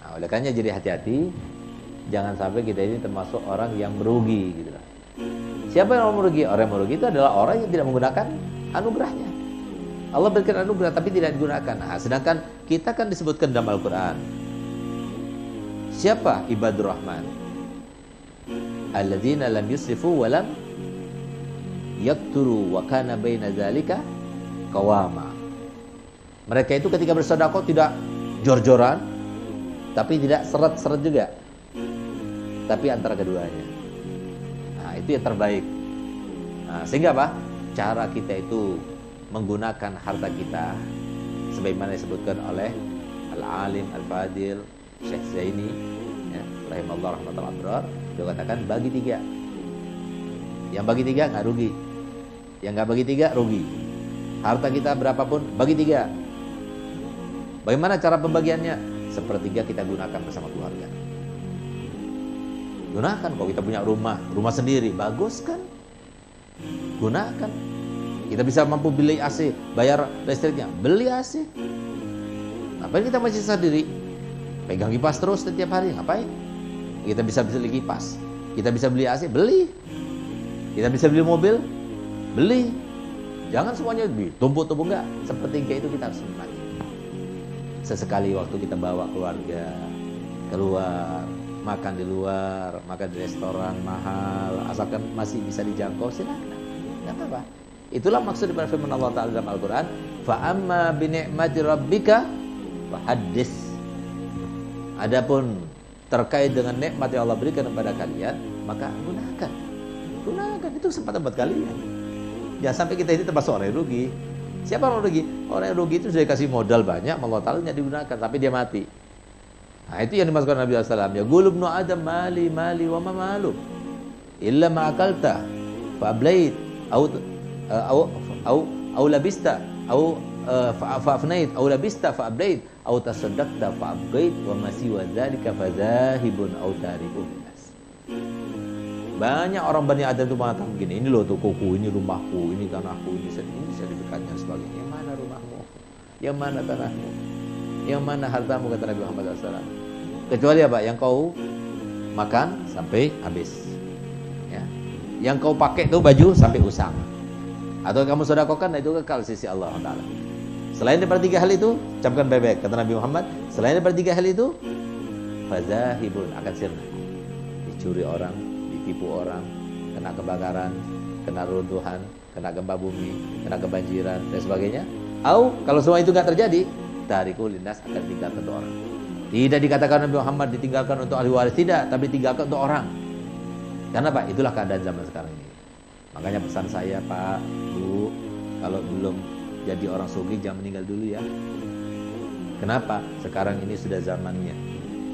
Nah, oleh karena jadi hati-hati, jangan sampai kita ini termasuk orang yang merugi gitu lah. Siapa yang merugi? Orang yang merugi itu adalah orang yang tidak menggunakan anugerahnya. Allah berikan anugerah tapi tidak digunakan. Nah, sedangkan kita kan disebutkan dalam Al-Quran. Siapa ibadur rahman? Alladzina lam yusrifu wa lam yakturu wa kana baina dzalika qawama. Mereka itu ketika bersedekah tidak jor-joran, tapi tidak seret-seret juga. Tapi antara keduanya. Nah, itu yang terbaik. Nah, sehingga apa? Cara kita itu menggunakan harta kita sebagaimana disebutkan oleh Al-Alim Al-Fadil Syekh Zaini ya, rahimahullah rahmatul abrar, dia katakan bagi 3. Yang bagi 3 nggak rugi, yang nggak bagi 3 rugi. Harta kita berapapun bagi 3. Bagaimana cara pembagiannya? Sepertiga kita gunakan bersama keluarga. Gunakan. Kalau kita punya rumah sendiri, bagus kan? Gunakan. Kita bisa mampu beli AC, bayar listriknya, beli AC. Ngapain kita masih sendiri? Pegang kipas terus setiap hari, ngapain? Kita bisa beli kipas, kita bisa beli AC, beli. Kita bisa beli mobil, beli. Jangan semuanya tumpuk-tumpuk, enggak. Sepertiga itu kita harus nikmati. Sesekali waktu kita bawa keluarga keluar, makan di luar, makan di restoran mahal, asalkan masih bisa dijangkau, silakan. Enggak apa-apa. Itulah maksud daripada firman Allah Ta'ala dalam Al-Quran. Fa'amma bini'mati rabbika fahaddis. Adapun terkait dengan nikmat yang Allah berikan kepada kalian, maka gunakan. Itu kesempatan buat kalian. Jangan sampai kita ini termasuk orang yang rugi. Siapa orang rugi? Orang yang rugi itu sudah dikasih modal banyak, Allah Ta'ala tidak digunakan, tapi dia mati. Nah, itu yang dimaksudkan Nabi SAW. Ya gulubnu adam mali wa ma malu illa ma'akalta fa'ablait au labista au fa'afnait au labista fa'ablait au tasaddaqta fa'abgait wa masih wa dzalika fadzahibun au tarikun nas. Banyak orang Bani Adam itu mengatakan begini, ini loh tokoku, ini rumahku, ini tanahku, ini sertifikatnya dan sebagainya. Yang mana rumahmu? Yang mana tanahmu? Yang mana hartamu, kata Nabi Muhammad SAW. Kecuali apa? Yang kau makan sampai habis ya. Yang kau pakai tuh baju sampai usang, atau kamu sedekahkan, itu kekal sisi Allah Ta'ala. Selain daripada 3 hal itu, camkan baik-baik, kata Nabi Muhammad, selain daripada 3 hal itu, fazahibun, akan sirna. Dicuri orang, ditipu orang, kena kebakaran, kena runtuhan, kena gempa bumi, kena kebanjiran dan sebagainya. Au kalau semua itu nggak terjadi, tarikul linnas, akan tinggalkan untuk orang. Tidak dikatakan Nabi Muhammad ditinggalkan untuk ahli waris, tidak, tapi ditinggalkan untuk orang. Karena Pak, itulah keadaan zaman sekarang ini. Makanya pesan saya, Pak, Bu, kalau belum jadi orang sugih jangan meninggal dulu ya. Kenapa? Sekarang ini sudah zamannya.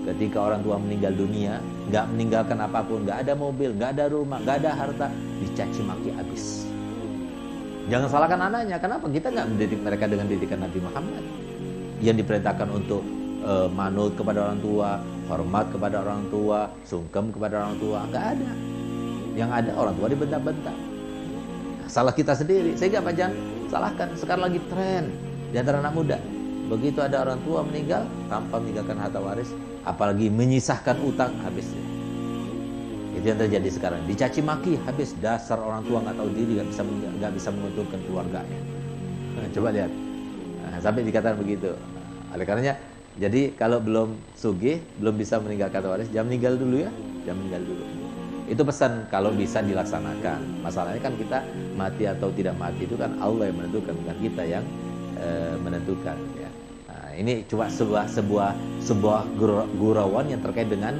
Ketika orang tua meninggal dunia, nggak meninggalkan apapun, nggak ada mobil, nggak ada rumah, nggak ada harta, dicaci maki habis. Jangan salahkan anaknya. Kenapa? Kita nggak mendidik mereka dengan didikan Nabi Muhammad yang diperintahkan untuk manut kepada orang tua, hormat kepada orang tua, sungkem kepada orang tua. Nggak ada. Yang ada orang tua dibentak-bentak. Salah kita sendiri. Sehingga apa, jangan salahkan. Sekarang lagi tren di antara anak muda. Begitu ada orang tua meninggal tanpa meninggalkan harta waris, apalagi menyisahkan utang, habis. Itu yang terjadi sekarang. Dicaci maki habis. Dasar orang tua nggak tahu diri, nggak bisa menguntungkan keluarganya. Coba lihat. Nah, sampai dikatakan begitu. Oleh karenanya, jadi kalau belum sugih, belum bisa meninggalkan harta waris, jangan meninggal dulu ya. Jangan meninggal dulu. Itu pesan kalau bisa dilaksanakan. Masalahnya kan kita mati atau tidak mati itu kan Allah yang menentukan, bukan kita yang menentukan ya. Nah, ini cuma sebuah gurauan yang terkait dengan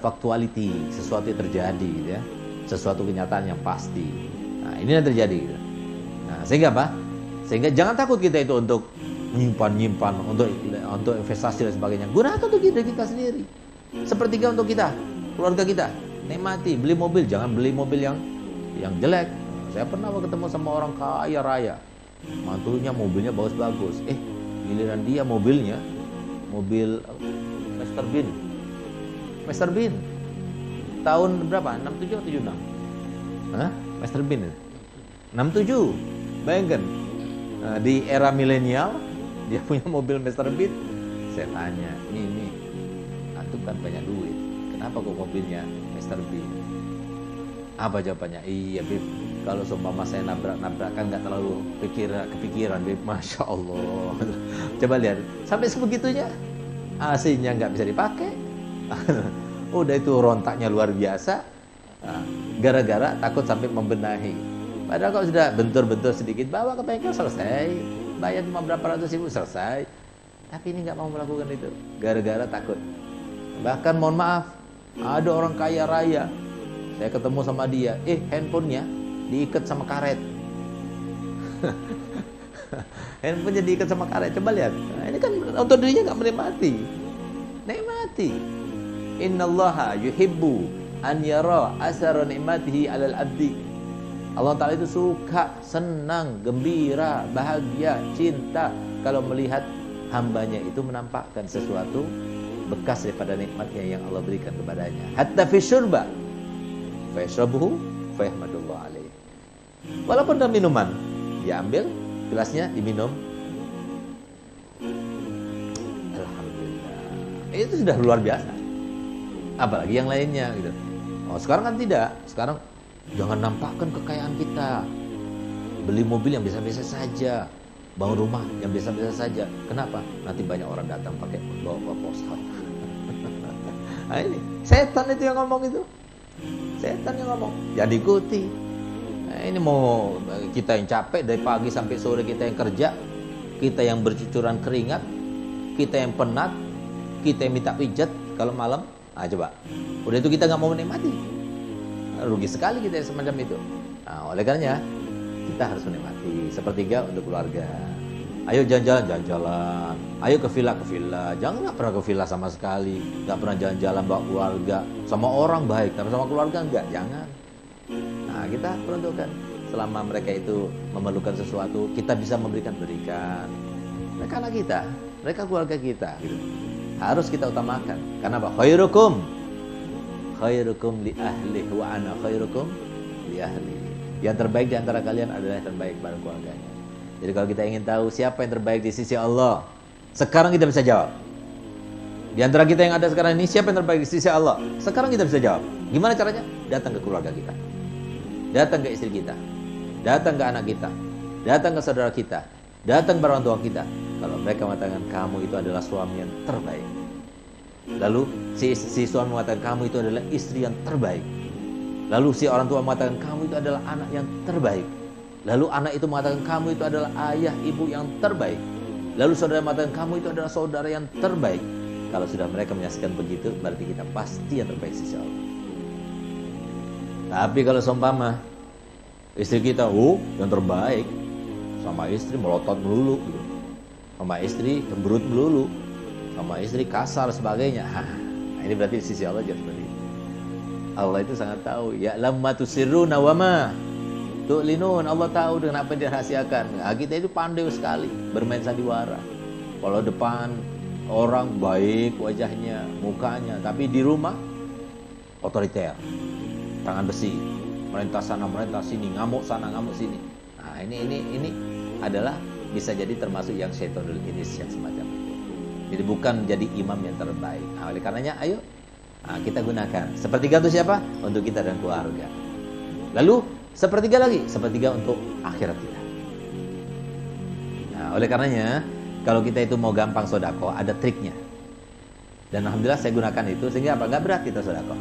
factuality, sesuatu yang terjadi gitu ya. Sesuatu kenyataan yang pasti. Nah, ini yang terjadi gitu. Nah, sehingga apa? Sehingga jangan takut kita itu untuk menyimpan untuk investasi dan sebagainya. Gunakan untuk kita sendiri. Sepertiga untuk kita, keluarga kita. Nikmati, beli mobil, jangan beli mobil yang jelek. Saya pernah ketemu sama orang kaya raya, mantunya mobilnya bagus-bagus. Giliran dia mobilnya mobil Master Bean. Tahun berapa? 67 atau 76? Master Bean 67. Bayangkan, di era milenial dia punya mobil Master Bean. Saya tanya, ini antum kan banyak duit, kenapa kok mobilnya Mr. B? Apa jawabannya? Iya Bib, kalau seumpama saya nabrak kan nggak terlalu kepikiran Bib. Masya Allah. Coba lihat, sampai sebegitunya AC-nya nggak bisa dipakai. Udah itu rontaknya luar biasa, gara-gara takut sampai membenahi. Padahal kalau sudah bentur-bentur sedikit, bawa ke bengkel, selesai, bayar cuma berapa ratus ribu, selesai. Tapi ini nggak mau melakukan itu, gara-gara takut. Bahkan mohon maaf, ada orang kaya raya, saya ketemu sama dia, handphonenya diikat sama karet. Handphonenya diikat sama karet, coba lihat. Nah, ini kan untuk dirinya nggak menikmati. Nikmati. Innallaha yuhibbu an yara asara nikmatihi 'alal abdi. Allah Ta'ala itu suka, senang, gembira, bahagia, cinta kalau melihat hambanya itu menampakkan sesuatu bekas daripada nikmatnya yang Allah berikan kepadanya. Hatta fi syurba fa yashrabuhu fa yahmadullah alaihi. Walaupun dalam minuman, dia ambil gelasnya, diminum, alhamdulillah. Itu sudah luar biasa. Apalagi yang lainnya gitu. Oh, sekarang kan tidak. Sekarang jangan nampakkan kekayaan kita. Beli mobil yang biasa-biasa saja, bangun rumah yang biasa-biasa saja. Kenapa? Nanti banyak orang datang pakai bawa proposal. Nah, ini setan itu yang ngomong itu. Setan yang ngomong. Jangan diikuti. Nah, ini mau kita yang capek dari pagi sampai sore, kita yang kerja, kita yang bercucuran keringat, kita yang penat, kita yang minta pijat kalau malam. Nah, coba. Udah itu kita nggak mau menikmati. Rugi sekali kita semacam itu. Nah, oleh karenanya kita harus menikmati. Sepertiga untuk keluarga. Ayo jalan-jalan. Ayo ke villa. Jangan nggak pernah ke villa sama sekali. Nggak pernah jalan-jalan bawa keluarga. Sama orang baik, tapi sama keluarga enggak. Jangan. Nah, kita peruntukkan. Selama mereka itu memerlukan sesuatu, kita bisa berikan. Mereka anak kita, mereka keluarga kita. Gitu. Harus kita utamakan. Karena apa? Khairukum li ahli wa ana khairukum li ahli. Yang terbaik di antara kalian adalah yang terbaik pada keluarganya. Jadi kalau kita ingin tahu siapa yang terbaik di sisi Allah, sekarang kita bisa jawab. Di antara kita yang ada sekarang ini, siapa yang terbaik di sisi Allah? Sekarang kita bisa jawab. Gimana caranya? Datang ke keluarga kita, datang ke istri kita, datang ke anak kita, datang ke saudara kita, datang ke orang tua kita. Kalau mereka mengatakan kamu itu adalah suami yang terbaik, lalu si suami mengatakan kamu itu adalah istri yang terbaik, lalu si orang tua mengatakan kamu itu adalah anak yang terbaik, lalu anak itu mengatakan kamu itu adalah ayah ibu yang terbaik, lalu saudara mengatakan kamu itu adalah saudara yang terbaik. Kalau sudah mereka menyaksikan begitu, berarti kita pasti yang terbaik sisi Allah. Tapi kalau seumpama istri kita yang terbaik, sama istri melotot melulu gitu, sama istri cemberut melulu, sama istri kasar sebagainya. Nah, ini berarti sisi Allah juga seperti itu. Allah itu sangat tahu. Ya lamma tusirruna wa ma tu'linun. Allah tahu dengan apa yang dirahasiakan. Nah, kita itu pandai sekali bermain sandiwara. Kalau depan orang baik wajahnya, mukanya, tapi di rumah otoriter, tangan besi, merintah sana merintah sini, ngamuk sana ngamuk sini. Nah, ini adalah bisa jadi termasuk yang syaitonul inis yang semacam itu. Jadi bukan jadi imam yang terbaik. Nah, oleh karenanya ayo kita gunakan. Sepertiga untuk siapa? Untuk kita dan keluarga. Lalu sepertiga lagi, sepertiga untuk akhirat kita. Nah, oleh karenanya kalau kita itu mau gampang sodako, ada triknya. Dan alhamdulillah saya gunakan itu sehingga apa? Nggak berat kita sodako.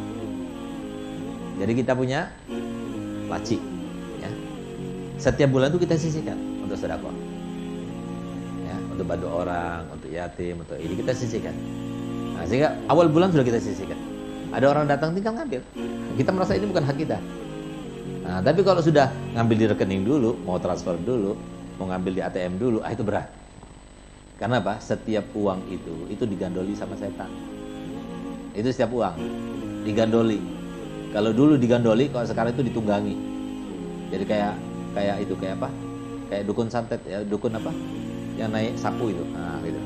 Jadi kita punya laci, ya. Setiap bulan itu kita sisihkan untuk sodako. Untuk bantu orang, untuk yatim, untuk ini kita sisihkan. Nah, sehingga awal bulan sudah kita sisihkan. Ada orang datang tinggal ngambil. Kita merasa ini bukan hak kita. Nah, tapi kalau sudah ngambil di rekening dulu, mau transfer dulu, mau ngambil di ATM dulu, itu berat. Karena apa? Setiap uang itu digandoli sama setan. Itu setiap uang digandoli. Kalau dulu digandoli, kalau sekarang itu ditunggangi. Jadi kayak apa? Kayak dukun santet ya, dukun apa? Yang naik sapu itu, gitu.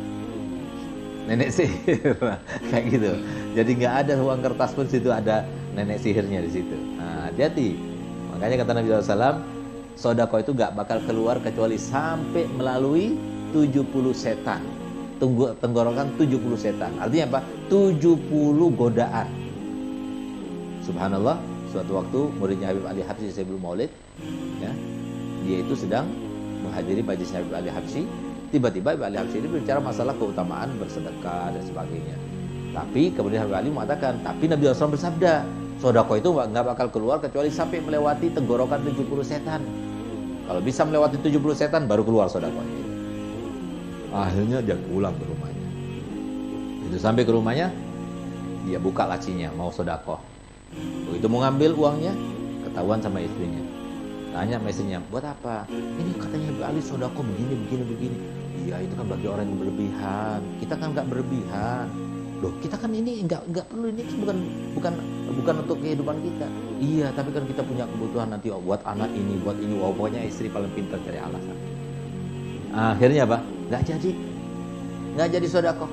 Nenek sihir, kayak gitu. Jadi nggak ada uang kertas pun situ ada nenek sihirnya di situ. Nah, hati-hati. Makanya kata Nabi SAW, sodako itu nggak bakal keluar kecuali sampai melalui 70 setan. tenggorokan 70 setan. Artinya apa? 70 godaan. Subhanallah, suatu waktu muridnya Habib Ali Habsyi sebelum Maulid, ya, dia itu sedang menghadiri majelis Habib Ali Habsyi. Tiba-tiba Habib Ali Habsyi ini berbicara masalah keutamaan bersedekah dan sebagainya. Tapi kemudian Habib Ali mengatakan, tapi Nabi SAW bersabda, sedekah itu nggak bakal keluar kecuali sampai melewati tenggorokan 70 setan. Kalau bisa melewati 70 setan baru keluar sedekahnya. Akhirnya dia pulang ke rumahnya. Itu sampai ke rumahnya, dia buka lacinya mau sedekah. Begitu mau ngambil uangnya, ketahuan sama istrinya. Tanya sama istrinya, buat apa? Ini katanya Habib Ali sedekah begini. Iya, itu kan bagi orang yang berlebihan. Kita kan nggak berlebihan. Loh, kita kan ini nggak perlu, ini bukan untuk kehidupan kita. Iya, tapi kan kita punya kebutuhan nanti buat anak ini, buat ini. Wah, pokoknya istri paling pintar cari alasan. Akhirnya apa? Nggak jadi sedekah.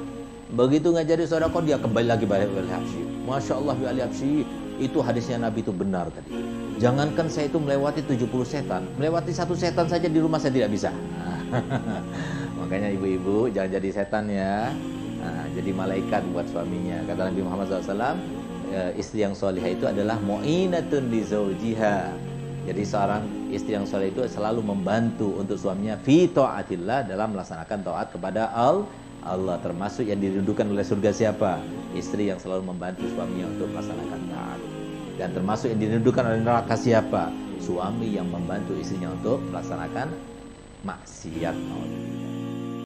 Begitu nggak jadi sedekah, dia kembali lagi balik Ali Habsyi. Masya Allah, Ali Habsyi, itu hadisnya Nabi itu benar tadi. Jangankan saya itu melewati 70 setan, melewati 1 setan saja di rumah saya tidak bisa. Makanya ibu-ibu jangan jadi setan ya. Nah, jadi malaikat buat suaminya. Kata Nabi Muhammad SAW, istri yang solihah itu adalah mu'inatun li zawjiha. Jadi seorang istri yang soleh itu selalu membantu untuk suaminya fi ta'atillah, dalam melaksanakan taat kepada Allah. Termasuk yang dirindukan oleh surga siapa? Istri yang selalu membantu suaminya untuk melaksanakan taat. Dan termasuk yang dirindukan oleh neraka siapa? Suami yang membantu istrinya untuk melaksanakan maksiat.